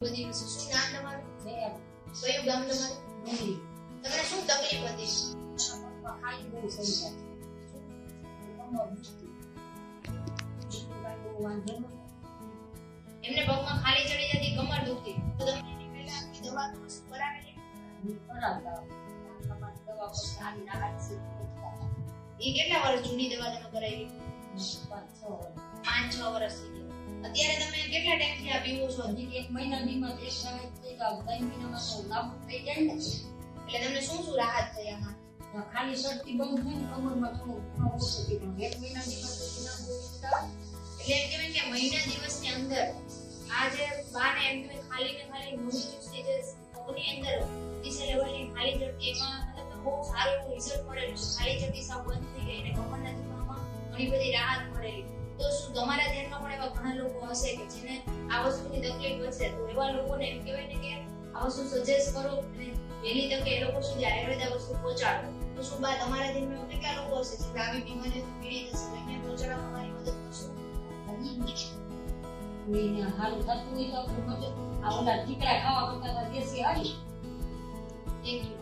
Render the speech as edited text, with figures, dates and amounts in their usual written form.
બધી વસ્તુ શું નામ તમારું? મેં કયું ગામ તમારું? ડુંગળી તમને શું તકલીફ હતી? ખાઈ બહુ સહી થાય વાંધો નથી. એમને પગમાં ખાલી ચડી જતી, કમર દુખતી, તો તમે એની પહેલા દવા તો વસ્તુ કરાવેલી? કરાવતા તમારી દવા પર સારી રાહત છે. એ કેટલા વર્ષ જૂની દવા તમે કરાવી? 5-6 વર્ષ થઈ ગયા. અત્યારે તમે કેટલા ટાઈમથી આ પીવો છો? હજી 1 મહિના દીમાં 1 રાહત થઈ જાય, 3 મહિનામાં તો નાબૂદ થઈ જાય ને. એટલે તમને શું શું રાહત થઈ આમાં? ખાલી શરતી બંધ થઈને કમરમાં થોડું ઓછું થઈ ગયું. 1 મહિના દીમાં તો નાબૂદ થાય. એટલે એમ કહેવાય કે મહિના દિવસની અંદર આ જે બાને એમ કહેવાય ખાલી ને ખાલી 9 દિવસની જે પગની અંદર ડીસા લેવલની ખાલી જડતી એમાં મતલબ બહુ સારું એવું રિઝલ્ટ મળેલું છે. ખાલી જડતી સાવ બંધ થઈ ગઈ અને કમરના દુખાવામાં ઘણી બધી રાહત મળેલી. તો શું તમારા ધ્યાનમાં પણ એવા ઘણા લોકો હશે કે જેને આ વસ્તુની તકલીફ હશે? તો એવા લોકોને એમ કહેવાય ને કે આ વસ્તુ સજેસ્ટ કરો અને વહેલી તકે એ લોકો સુધી આયુર્વેદ આ વસ્તુ પહોંચાડો. તો શું બા તમારા ધ્યાનમાં કેટલા લોકો હશે જે આવી બીમારીઓથી પીડિત હશે? એને પહોંચાડવા તમારી મદદ કરશો? કોઈને હારું થતું હોય તો આપણે મદદ આ ઓલા ટીકડા ખાવા કરતા દેશી હારી. Thank you.